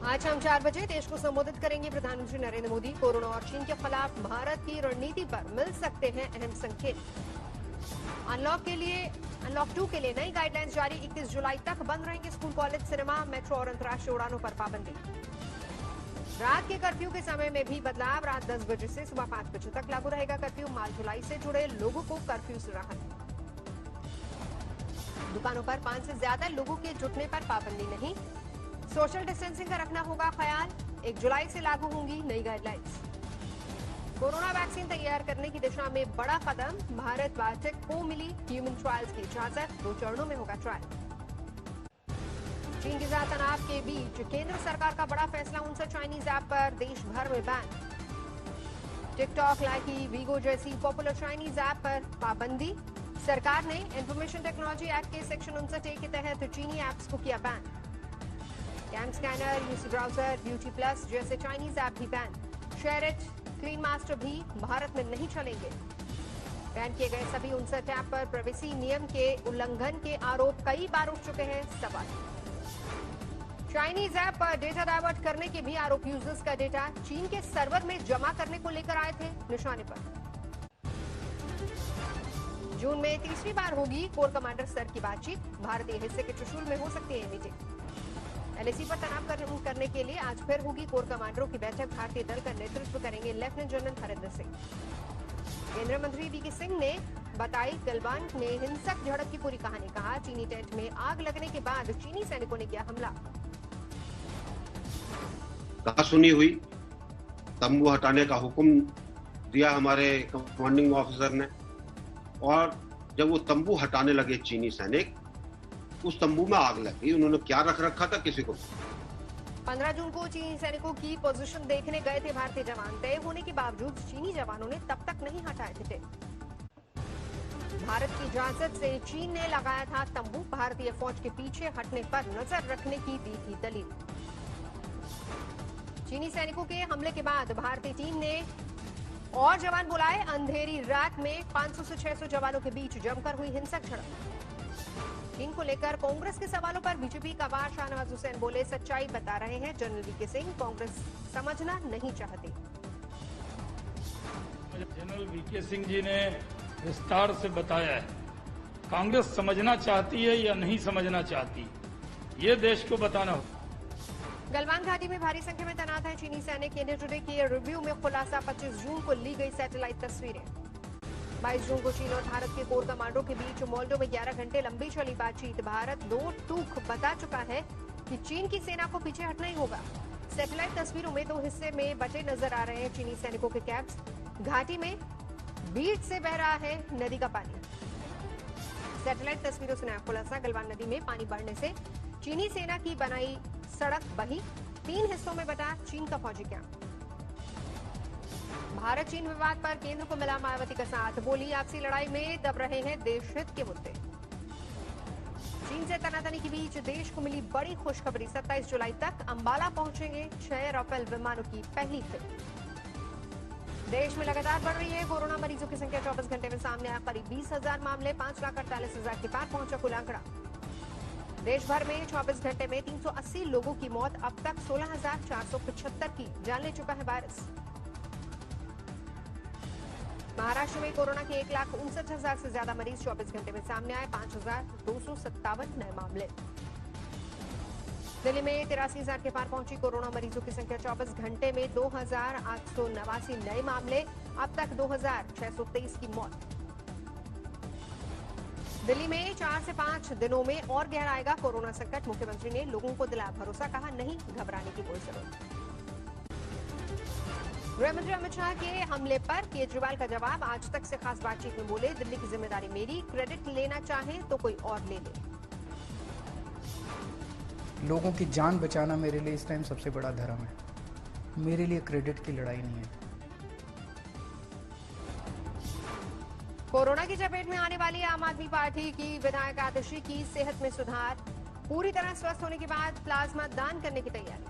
आज शाम 4 बजे देश को संबोधित करेंगे प्रधानमंत्री नरेंद्र मोदी। कोरोना और चीन के खिलाफ भारत की रणनीति पर मिल सकते हैं अहम संकेत। अनलॉक 2 के लिए नई गाइडलाइंस जारी। 31 जुलाई तक बंद रहेंगे स्कूल, कॉलेज, सिनेमा, मेट्रो और अंतर्राष्ट्रीय उड़ानों पर पाबंदी। रात के कर्फ्यू के समय में भी बदलाव। रात 10 बजे से सुबह 5 बजे तक लागू रहेगा कर्फ्यू। माल ढुलाई से जुड़े लोगों को कर्फ्यू से राहत। दुकानों पर 5 से ज्यादा लोगों के जुटने पर पाबंदी नहीं। सोशल डिस्टेंसिंग का रखना होगा ख्याल। 1 जुलाई से लागू होंगी नई गाइडलाइंस। कोरोना वैक्सीन तैयार करने की दिशा में बड़ा कदम। भारत बायोटेक को मिली ह्यूमन ट्रायल्स की इजाजत। 2 चरणों में होगा ट्रायल। चीन के साथ तनाव के बीच केंद्र सरकार का बड़ा फैसला। 59 चाइनीज ऐप पर देश भर में बैन। टिकटॉक, लाइकी, वीगो जैसी पॉपुलर चाइनीज ऐप पर पाबंदी। सरकार ने इंफॉर्मेशन टेक्नोलॉजी एक्ट के सेक्शन 59A के तहत चीनी ऐप्स को किया ban. CamScanner, UC browser, Beauty Plus जैसे चाइनीज ऐप भी बैन। शेयरिट, क्लीन मास्टर भी भारत में नहीं चलेंगे। बैन किए गए सभी 59 ऐप पर प्राइवेसी नियम के उल्लंघन के आरोप कई बार उठ चुके हैं सवाल। चाइनीज ऐप पर डेटा डाइवर्ट करने के भी आरोप। यूजर्स का डेटा चीन के सर्वर में जमा करने को लेकर आए थे निशाने पर। जून में तीसरी बार होगी कोर कमांडर स्तर की बातचीत। भारतीय हिस्से के त्रिशूल में हो सकती है मीटिंग। एलएसी पर तनाव करने के लिए आज फिर होगी कोर कमांडरों की बैठक। भारतीय दल का नेतृत्व करेंगे लेफ्टिनेंट जनरल हरिंदर सिंह। केंद्रीय मंत्री वीके सिंह ने बताई गलवान में हिंसक झड़प की पूरी कहानी। कहा चीनी टेंट में आग लगने के बाद चीनी सैनिकों ने किया हमला। कहा सुनी हुई, तंबू हटाने का हुक्म दिया हमारे कमांडिंग ऑफिसर ने, और जब वो तंबू हटाने लगे चीनी सैनिक, उस तंबू में आग लग गई। उन्होंने क्या रख रखा था किसी को। 15 जून को चीनी सैनिकों की पोजीशन देखने गए थे भारतीय जवान। तय होने के बावजूद चीनी जवानों ने तब तक नहीं हटाए थे। भारत की इजाजत से चीन ने लगाया था तंबू। भारतीय फौज के पीछे हटने पर नजर रखने की दी थी दलील। चीनी सैनिकों के हमले के बाद भारतीय टीम ने और जवान बुलाए। अंधेरी रात में 500 से 600 जवानों के बीच जमकर हुई हिंसक झड़प। चीन को लेकर कांग्रेस के सवालों पर बीजेपी का वार। शाहनवाज हुसैन बोले सच्चाई बता रहे हैं जनरल वीके सिंह। कांग्रेस समझना नहीं चाहती। जनरल वीके सिंह जी ने विस्तार से बताया है। कांग्रेस समझना चाहती है या नहीं समझना चाहती, ये देश को बताना होगा। गलवान घाटी में भारी संख्या में तैनात है चीनी सैनिक। इंडिया टुडे के रिव्यू में खुलासा। 25 जून को ली गई सैटेलाइट तस्वीरें। 22 जून को चीन और भारत के कोर कमांडरों के बीच मोल्डो में 11 घंटे लंबी चली बातचीत। भारत 2 टूक बता चुका है कि चीन की सेना को पीछे हटना ही होगा। सैटेलाइट तस्वीरों में 2 हिस्से में बटे नजर आ रहे हैं चीनी सैनिकों के कैंप्स। घाटी में बीट से बह रहा है नदी का पानी। सैटेलाइट तस्वीरों से नया खुलासा। गलवान नदी में पानी बढ़ने से चीनी सेना की बनाई सड़क बही। 3 हिस्सों में बटा चीन का फौजी कैंप। भारत चीन विवाद पर केंद्र को मिला मायावती का साथ। बोली आपसी लड़ाई में दब रहे हैं देश हित के मुद्दे। चीन से तनातनी के बीच देश को मिली बड़ी खुशखबरी। 27 जुलाई तक अंबाला पहुंचेंगे 6 राफेल विमानों की पहली खेप। देश में लगातार बढ़ रही है कोरोना मरीजों की संख्या। 24 घंटे में सामने आया करीब 20,000 मामले। 5,48,000 के पार पहुंचा कुल आंकड़ा। देश भर में 24 घंटे में 380 लोगों की मौत। अब तक 16,475 की जान ले चुका है वायरस। महाराष्ट्र में कोरोना के 1,59,000 से ज्यादा मरीज 24 घंटे में सामने आए। 5,257 नए मामले। दिल्ली में 83,000 के पार पहुंची कोरोना मरीजों की संख्या। 24 घंटे में 2,889 नए मामले। अब तक 2,623 की मौत। दिल्ली में 4 से 5 दिनों में और गहराएगा कोरोना संकट। मुख्यमंत्री ने लोगों को दिलाया भरोसा। कहा नहीं घबराने की कोई जरूरत। गृहमंत्री अमित शाह के हमले पर केजरीवाल का जवाब। आज तक से खास बातचीत में बोले दिल्ली की जिम्मेदारी मेरी। क्रेडिट लेना चाहे तो कोई और ले ले। लोगों की जान बचाना मेरे लिए इस टाइम सबसे बड़ा धर्म है। मेरे लिए क्रेडिट की लड़ाई नहीं है। कोरोना की चपेट में आने वाली आम आदमी पार्टी की विधायक आतिशी की सेहत में सुधार। पूरी तरह स्वस्थ होने के बाद प्लाज्मा दान करने की तैयारी।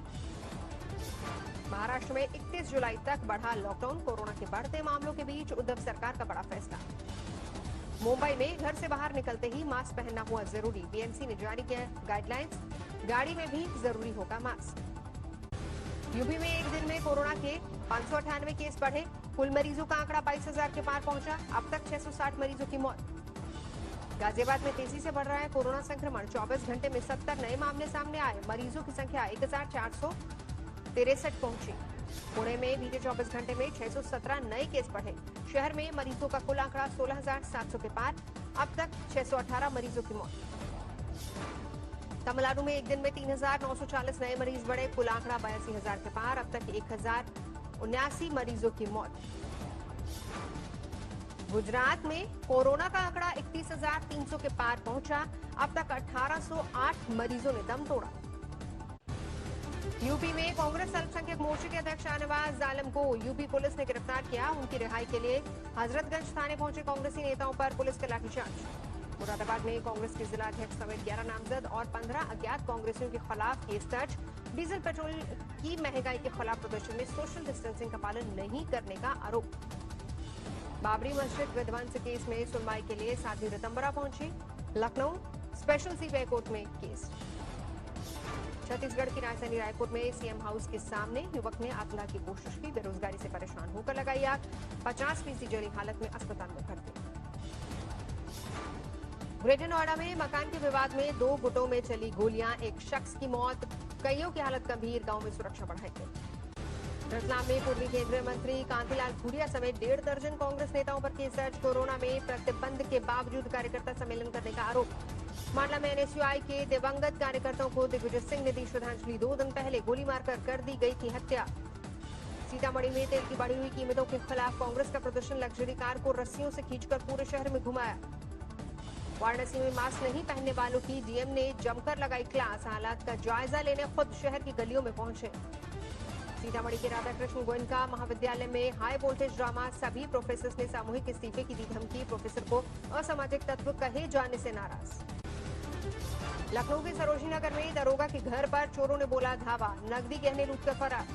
महाराष्ट्र में 31 जुलाई तक बढ़ा लॉकडाउन। कोरोना के बढ़ते मामलों के बीच उद्धव सरकार का बड़ा फैसला। मुंबई में घर से बाहर निकलते ही मास्क पहनना हुआ जरूरी। बीएमसी ने जारी किया गाइडलाइंस। गाड़ी में भी जरूरी होगा मास्क। यूपी में एक दिन में कोरोना के 598 केस बढ़े, कुल मरीजों का आंकड़ा 22,000 के पार पहुंचा। अब तक 660 मरीजों की मौत। गाजियाबाद में तेजी से बढ़ रहा है कोरोना संक्रमण, 24 घंटे में 70 नए मामले सामने आए, मरीजों की संख्या 1463 पहुंची। पुणे में बीते 24 घंटे में 617 नए केस बढ़े, शहर में मरीजों का कुल आंकड़ा 16,700 के पार, अब तक 618 मरीजों की मौत। तमिलनाडु में एक दिन में 3,940 नए मरीज बढ़े, कुल आंकड़ा 82,000 के पार, अब तक 1,079 मरीजों की मौत। गुजरात में कोरोना का आंकड़ा 31,300 के पार पहुंचा, अब तक 1,808 मरीजों ने दम तोड़ा। यूपी में कांग्रेस अल्पसंख्यक मोर्चे के अध्यक्ष शाहनवाज आलम को यूपी पुलिस ने गिरफ्तार किया। उनकी रिहाई के लिए हजरतगंज थाने पहुंचे कांग्रेसी नेताओं पर पुलिस का लाठीचार्ज। मुरादाबाद में कांग्रेस के जिला अध्यक्ष समेत 11 नामजद और 15 अज्ञात कांग्रेसियों के खिलाफ केस दर्ज। डीजल पेट्रोल की महंगाई के खिलाफ प्रदर्शन में सोशल डिस्टेंसिंग का पालन नहीं करने का आरोप। बाबरी मस्जिद विध्वंस केस में सुनवाई के लिए साध्वी रितंबरा पहुंची। लखनऊ स्पेशल सीबीआई कोर्ट में केस। छत्तीसगढ़ की राजधानी रायपुर में सीएम हाउस के सामने युवक ने आत्महत्या की कोशिश की, बेरोजगारी से परेशान होकर लगाई आग, 50% जली हालत में अस्पताल में भर्ती। ग्रेटर नोएडा में मकान के विवाद में 2 गुटों में चली गोलियां, एक शख्स की मौत, कईयों की हालत गंभीर, गांव में सुरक्षा बढ़ाई गई। रतलाम में पूर्वी केंद्रीय मंत्री कांतिलाल भूरिया समेत 1.5 दर्जन कांग्रेस नेताओं पर केस दर्ज। कोरोना में प्रतिबंध के बावजूद कार्यकर्ता सम्मेलन करने का आरोप। मामला में एनएसयूआई के दिवंगत कार्यकर्ताओं को दिग्विजय सिंह ने दी श्रद्धांजलि। 2 दिन पहले गोली मारकर कर दी गई थी हत्या। सीतामढ़ी में तेल की बढ़ी हुई कीमतों के खिलाफ कांग्रेस का प्रदर्शन, लग्जरी कार को रस्सियों से खींचकर पूरे शहर में घुमाया। वाराणसी में मास्क नहीं पहनने वालों की डीएम ने जमकर लगाई क्लास, हालात का जायजा लेने खुद शहर की गलियों में पहुंचे। सीतामढ़ी के राधाकृष्ण गोयनका महाविद्यालय में हाई वोल्टेज ड्रामा, सभी प्रोफेसर ने सामूहिक इस्तीफे की दी धमकी, प्रोफेसर को असामाजिक तत्व कहे जाने से नाराज। लखनऊ के सरोजनी नगर में दरोगा के घर पर चोरों ने बोला धावा, नकदी गहने लूटकर फरार।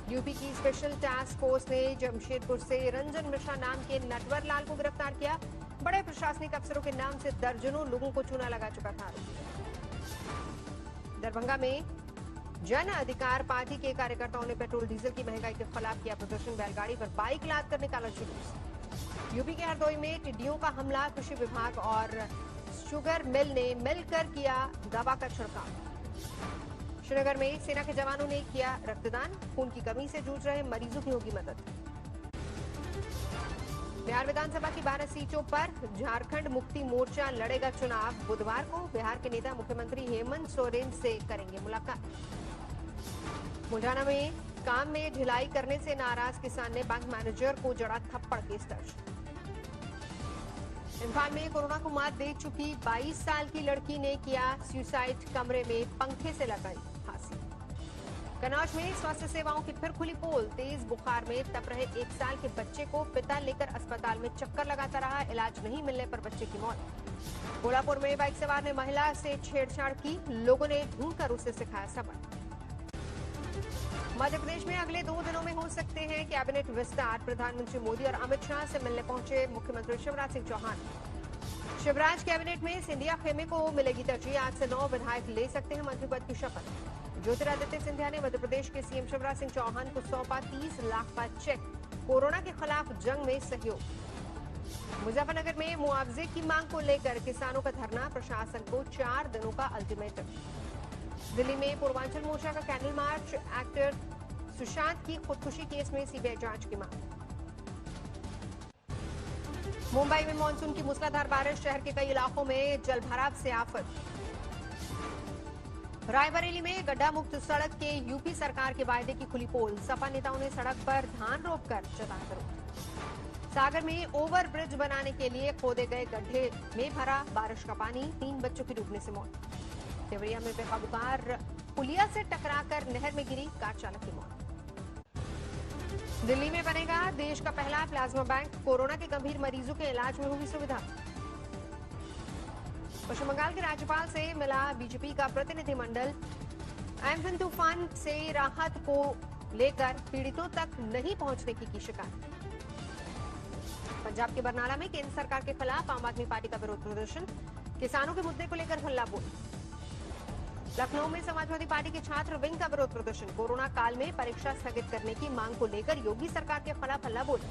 यूपी की स्पेशल टास्क फोर्स ने जमशेदपुर से रंजन मिश्रा नाम के नटवर लाल को गिरफ्तार किया। बड़े प्रशासनिक अफसरों के नाम से दर्जनों लोगों को चूना लगा चुका था। दरभंगा में जन अधिकार पार्टी के कार्यकर्ताओं ने पेट्रोल डीजल की महंगाई के खिलाफ किया प्रदर्शन, बैलगाड़ी पर बाइक लाद कर निकाला जुलूस। यूपी के हरदोई में टिड्डियों का हमला, कृषि विभाग और शुगर मिल ने मिलकर किया दवा का छिड़काव। श्रीनगर में सेना के जवानों ने किया रक्तदान, खून की कमी से जूझ रहे मरीजों की होगी मदद। बिहार विधानसभा की 12 सीटों पर झारखंड मुक्ति मोर्चा लड़ेगा चुनाव। बुधवार को बिहार के नेता मुख्यमंत्री हेमंत सोरेन से करेंगे मुलाकात। मुल्ठाना में काम में ढिलाई करने से नाराज किसान ने बैंक मैनेजर को जड़ा थप्पड़, केस दर्ज। इम्फाल में कोरोना को मात दे चुकी 22 साल की लड़की ने किया सुसाइड, कमरे में पंखे से लगाई फांसी। कन्नौज में स्वास्थ्य सेवाओं की फिर खुली पोल, तेज बुखार में तप रहे 1 साल के बच्चे को पिता लेकर अस्पताल में चक्कर लगाता रहा, इलाज नहीं मिलने पर बच्चे की मौत। कोल्हापुर में बाइक सवार ने महिला से छेड़छाड़ की, लोगों ने ढूंढकर उसे सिखाया सबक। मध्य प्रदेश में अगले 2 दिनों में हो सकते हैं कैबिनेट विस्तार, प्रधानमंत्री मोदी और अमित शाह से मिलने पहुंचे मुख्यमंत्री शिवराज सिंह चौहान। शिवराज कैबिनेट में सिंधिया खेमे को मिलेगी तरजीह, आज से 9 विधायक ले सकते हैं मंत्री पद की शपथ। ज्योतिरादित्य सिंधिया ने मध्य प्रदेश के सीएम शिवराज सिंह चौहान को सौंपा 30 लाख का चेक, कोरोना के खिलाफ जंग में सहयोग। मुजफ्फरनगर में मुआवजे की मांग को लेकर किसानों का धरना, प्रशासन को 4 दिनों का अल्टीमेटम। दिल्ली में पूर्वांचल मोर्चा का कैंडल मार्च, एक्टर सुशांत की खुदकुशी केस में सीबीआई जांच की मांग। मुंबई में मानसून की मूसलाधार बारिश, शहर के कई इलाकों में जलभराव से आफत। रायबरेली में गड्ढा मुक्त सड़क के यूपी सरकार के वायदे की खुली पोल, सपा नेताओं ने सड़क पर धान रोपकर जताया विरोध। सागर में ओवर ब्रिज बनाने के लिए खोदे गए गड्ढे में भरा बारिश का पानी, 3 बच्चों की डूबने से मौत। देवरिया में बेकाबू कार पुलिया से टकराकर नहर में गिरी, कार चालक की मौत। दिल्ली में बनेगा देश का पहला प्लाज्मा बैंक, कोरोना के गंभीर मरीजों के इलाज में होगी सुविधा। पश्चिम बंगाल के राज्यपाल से मिला बीजेपी का प्रतिनिधिमंडल, एम्फन तूफान से राहत को लेकर पीड़ितों तक नहीं पहुंचने की शिकायत। पंजाब के बरनाला में केंद्र सरकार के खिलाफ आम आदमी पार्टी का विरोध प्रदर्शन, किसानों के मुद्दे को लेकर हल्ला बोल। लखनऊ में समाजवादी पार्टी के छात्र विंग का विरोध प्रदर्शन। कोरोना काल में परीक्षा स्थगित करने की मांग को लेकर योगी सरकार के खिलाफ हल्ला बोले।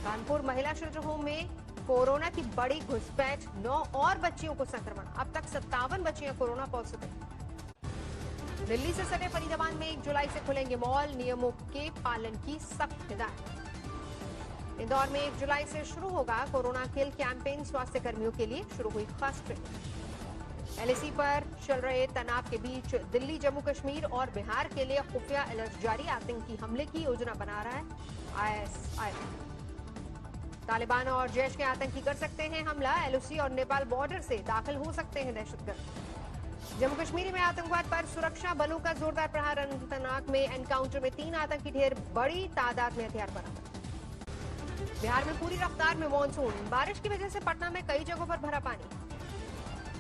कानपुर महिला शेल्टर होम में कोरोना की बड़ी घुसपैठ, 9 और बच्चियों को संक्रमण। अब तक 57 बच्चियां कोरोना पॉजिटिव। दिल्ली से सटे फरीदाबाद में 1 जुलाई से खुलेंगे मॉल, नियमों के पालन की सख्त हिदायत। इंदौर में 1 जुलाई से शुरू होगा कोरोना किल कैंपेन। स्वास्थ्य कर्मियों के लिए शुरू हुई खास ट्रेनिंग। एलएसी पर चल रहे तनाव के बीच दिल्ली, जम्मू कश्मीर और बिहार के लिए खुफिया अलर्ट जारी। आतंकी हमले की योजना बना रहा है आईएसआईएस। तालिबान और जैश के आतंकी कर सकते हैं हमला। एलओसी और नेपाल बॉर्डर से दाखिल हो सकते हैं दहशतगर्द। जम्मू कश्मीर में आतंकवाद पर सुरक्षा बलों का जोरदार प्रहार। अनंतनाग में एनकाउंटर में 3 आतंकी ढेर, बड़ी तादाद में हथियार बरामद। बिहार में पूरी रफ्तार में मानसून। बारिश की वजह से पटना में कई जगहों पर भरा पानी।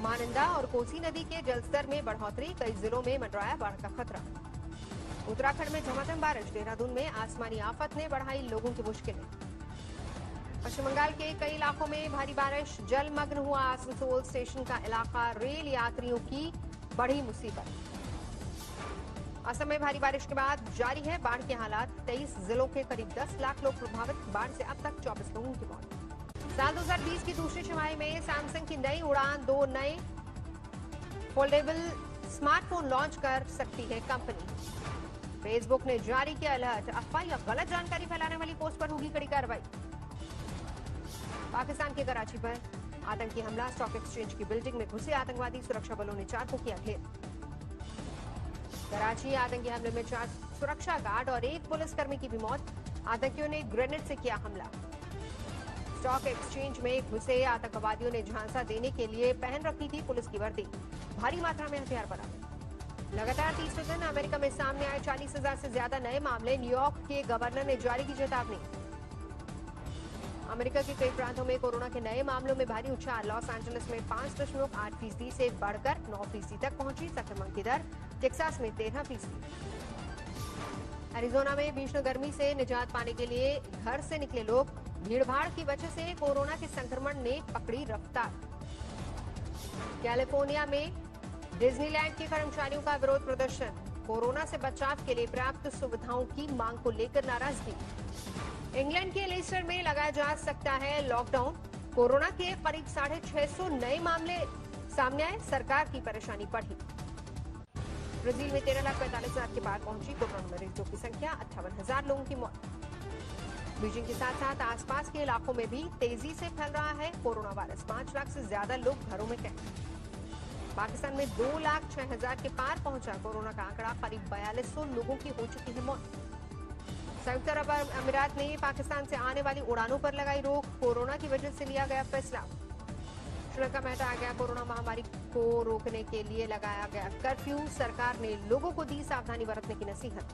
महानंदा और कोसी नदी के जलस्तर में बढ़ोतरी। कई जिलों में मंडराया बाढ़ का खतरा। उत्तराखंड में झमाझम बारिश। देहरादून में आसमानी आफत ने बढ़ाई लोगों की मुश्किलें। पश्चिम बंगाल के कई इलाकों में भारी बारिश। जलमग्न हुआ आसनसोल स्टेशन का इलाका। रेल यात्रियों की बढ़ी मुसीबत। असम में भारी बारिश के बाद जारी है बाढ़ के हालात। 23 जिलों के करीब 10 लाख लोग प्रभावित। बाढ़ से अब तक 24 लोगों की मौत। साल 2020 की दूसरी छमाही में सैमसंग की नई उड़ान। 2 नए फोल्डेबल स्मार्टफोन लॉन्च कर सकती है कंपनी। फेसबुक ने जारी किया अलर्ट। अफवाह या गलत जानकारी फैलाने वाली पोस्ट पर होगी कड़ी कार्रवाई। पाकिस्तान के कराची पर आतंकी हमला। स्टॉक एक्सचेंज की बिल्डिंग में घुसे आतंकवादी। सुरक्षा बलों ने 4 को किया घेर। कराची आतंकी हमले में 4 सुरक्षा गार्ड और 1 पुलिसकर्मी की भी मौत। आतंकियों ने ग्रेनेड से किया हमला। स्टॉक एक्सचेंज में घुसे आतंकवादियों ने झांसा देने के लिए पहन रखी थी पुलिस की वर्दी। भारी मात्रा में हथियार बरामद। लगातार तीसरे दिन अमेरिका में सामने आए 40,000 से ज्यादा नए मामले। न्यूयॉर्क के गवर्नर ने जारी की चेतावनी। अमेरिका के कई प्रांतों में कोरोना के नए मामलों में भारी उछाल। लॉस एंजलिस में 5.8% से बढ़कर 9% तक पहुंची संक्रमण की दर। टेक्सास में 13%। एरिजोना में भीषण गर्मी से निजात पाने के लिए घर से निकले लोग। भीड़भाड़ की वजह से कोरोना के संक्रमण ने पकड़ी रफ्तार। कैलिफोर्निया में डिज्नीलैंड के कर्मचारियों का विरोध प्रदर्शन। कोरोना से बचाव के लिए पर्याप्त सुविधाओं की मांग को लेकर नाराजगी। इंग्लैंड के लेस्टर में लगाया जा सकता है लॉकडाउन। कोरोना के करीब 650 नए मामले सामने आए। सरकार की परेशानी बढ़ी। ब्राजील में 13,45,000 के पार पहुंची कोरोना मरीजों की संख्या। 58,000 लोगों की मौत। बीजिंग के साथ साथ आसपास के इलाकों में भी तेजी से फैल रहा है कोरोना वायरस। 5 लाख से ज्यादा लोग घरों में कैद। पाकिस्तान में 2,06,000 के पार पहुंचा कोरोना का आंकड़ा। करीब 4200 लोगों की हो चुकी है मौत। संयुक्त अरब अमीरात ने पाकिस्तान से आने वाली उड़ानों पर लगाई रोक। कोरोना की वजह से लिया गया फैसला। श्रीलंका में हटाया गया कोरोना महामारी को रोकने के लिए लगाया गया कर्फ्यू। सरकार ने लोगों को दी सावधानी बरतने की नसीहत।